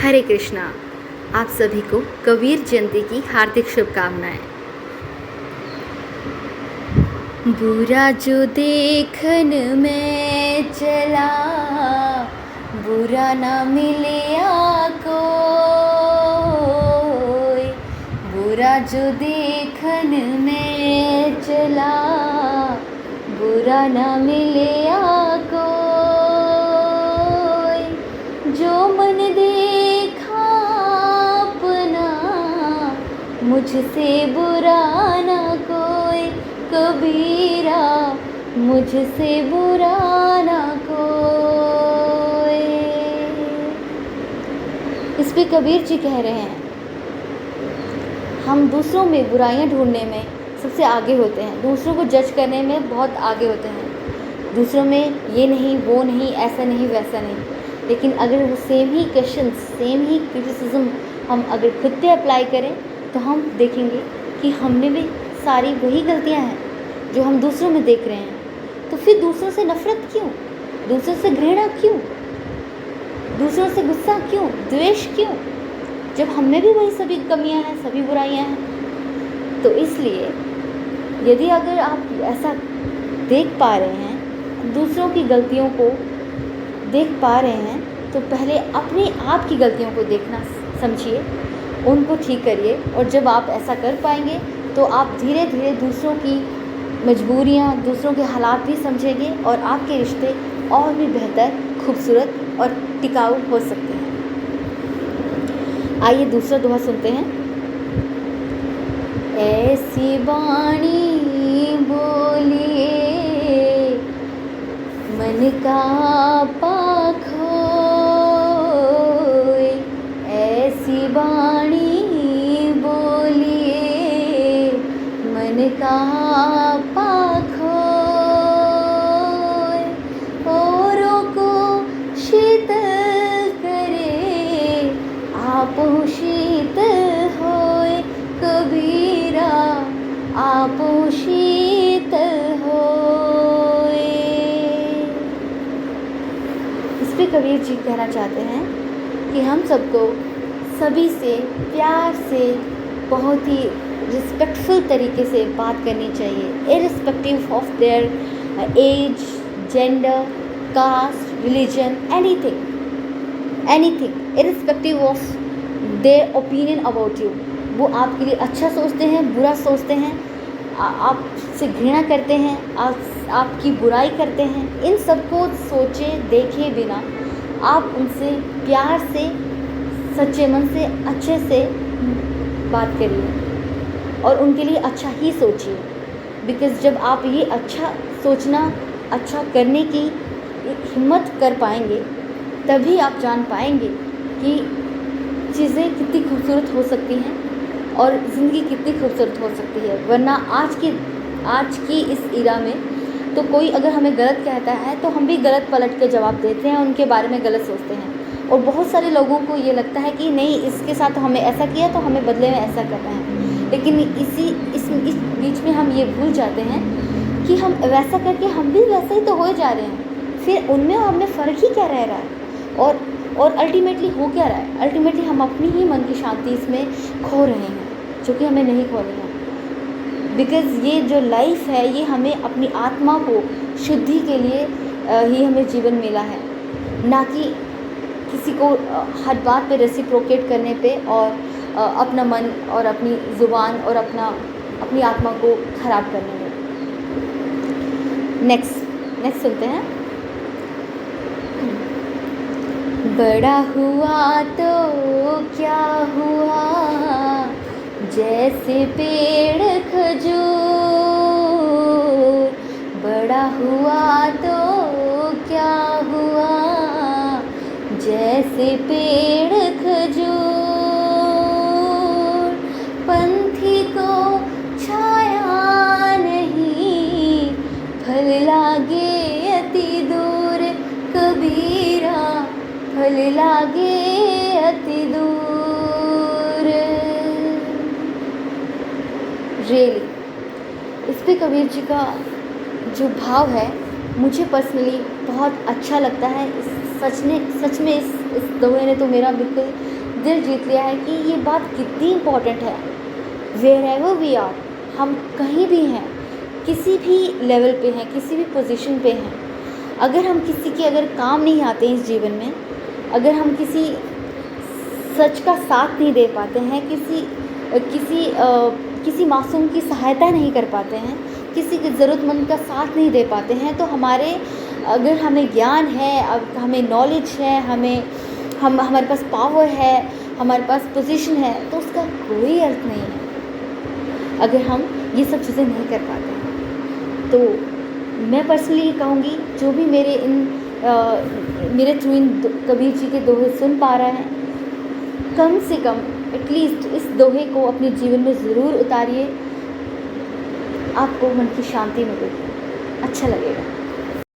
हरे कृष्णा। आप सभी को कबीर जयंती की हार्दिक शुभकामनाएं। बुरा जो देखन में चला, बुरा ना मिले कोई। बुरा जो देखन में चला, बुरा ना मिले कोई। जो मन देखा अपना, मुझसे बुरा ना कोई। कबीरा मुझसे बुरा ना कोई। इस पे कबीर जी कह रहे हैं, हम दूसरों में बुराइयां ढूंढने में सबसे आगे होते हैं, दूसरों को जज करने में बहुत आगे होते हैं। दूसरों में ये नहीं, वो नहीं, ऐसा नहीं, वैसा नहीं। लेकिन अगर वो सेम ही क्वेश्चन, सेम ही क्रिटिसिज्म हम अगर खुद पे अप्लाई करें तो हम देखेंगे कि हमने भी सारी वही गलतियां हैं जो हम दूसरों में देख रहे हैं। तो फिर दूसरों से नफरत क्यों, दूसरों से घृणा क्यों, दूसरों से गुस्सा क्यों, द्वेष क्यों, जब हमें भी वही सभी कमियां हैं, सभी बुराइयां हैं। तो इसलिए यदि अगर आप ऐसा देख पा रहे हैं, दूसरों की गलतियों को देख पा रहे हैं, तो पहले अपने आप की गलतियों को देखना समझिए, उनको ठीक करिए। और जब आप ऐसा कर पाएंगे तो आप धीरे धीरे दूसरों की मजबूरियां, दूसरों के हालात भी समझेंगे और आपके रिश्ते और भी बेहतर, खूबसूरत और टिकाऊ हो सकते हैं। आइए दूसरा दोहा सुनते हैं। ऐसी वाणी बोलिए मन का पाख होए। ऐसी वाणी बोलिए मन का पाख होए। औरों को शीतल करे, आप शीतल होए। कबीरा आप शीतल होए। इस पे कबीर जी कहना चाहते हैं कि हम सबको सभी से प्यार से, बहुत ही रिस्पेक्टफुल तरीके से बात करनी चाहिए, irrespective of their age, gender, caste, religion, anything, irrespective of their opinion about you. वो आपके लिए अच्छा सोचते हैं, बुरा सोचते हैं, आपसे घृणा करते हैं, आपकी बुराई करते हैं, इन सबको सोचे देखे बिना आप उनसे प्यार से, सच्चे मन से, अच्छे से बात करिए और उनके लिए अच्छा ही सोचिए। बिकॉज़ जब आप ये अच्छा सोचना, अच्छा करने की हिम्मत कर पाएंगे, तभी आप जान पाएंगे कि चीज़ें कितनी खूबसूरत हो सकती हैं और ज़िंदगी कितनी खूबसूरत हो सकती है। वरना आज की इस इरा में तो कोई अगर हमें गलत कहता है तो हम भी गलत पलट के जवाब देते हैं, उनके बारे में गलत सोचते हैं। और बहुत सारे लोगों को ये लगता है कि नहीं, इसके साथ हमें ऐसा किया तो हमें बदले में ऐसा करना है। लेकिन इस बीच में हम ये भूल जाते हैं कि हम वैसा करके हम भी वैसा ही तो हो जा रहे हैं। फिर उनमें और हमें फ़र्क ही क्या रह रहा है, और अल्टीमेटली हो क्या रहा है? अल्टीमेटली हम अपनी ही मन की शांति इसमें खो रहे हैं, जो कि हमें नहीं खोनी है। बिकॉज़ ये जो लाइफ है, ये हमें अपनी आत्मा को शुद्धि के लिए ही हमें जीवन मिला है, ना कि किसी को हर बात पे रेसिप्रोकेट करने पे और अपना मन और अपनी ज़ुबान और अपनी आत्मा को ख़राब करने में। नेक्स्ट सुनते हैं। बड़ा हुआ तो क्या हुआ, जैसे पेड़ खजूर। बड़ा हुआ तो क्या हुआ, जैसे पेड़ खजूर। पंथी को छाया नहीं, फल लागे अति दूर। कबीरा फल लागे अति दूर। रियली इस पे कबीर जी का जो भाव है मुझे पर्सनली बहुत अच्छा लगता है। सच में इस दोहे ने तो मेरा बिल्कुल दिल जीत लिया है कि ये बात कितनी इम्पोर्टेंट है। वेयर एवर वी आर, हम कहीं भी हैं, किसी भी लेवल पे हैं, किसी भी पोजीशन पे हैं, अगर हम किसी के अगर काम नहीं आते हैं इस जीवन में, अगर हम किसी सच का साथ नहीं दे पाते हैं, किसी मासूम की सहायता नहीं कर पाते हैं, किसी के ज़रूरतमंद का साथ नहीं दे पाते हैं, तो अगर हमें ज्ञान है, अब हमें नॉलेज है, हमारे पास पावर है, हमारे पास पोजीशन है, तो उसका कोई अर्थ नहीं है अगर हम ये सब चीज़ें नहीं कर पाते हैं। तो मैं पर्सनली ये कहूँगी, जो भी मेरे थ्रू इन कबीर जी के दोहे सुन पा रहा है, कम से कम एटलीस्ट इस दोहे को अपने जीवन में ज़रूर उतारिए, आपको मन की शांति मिलेगी, अच्छा लगेगा।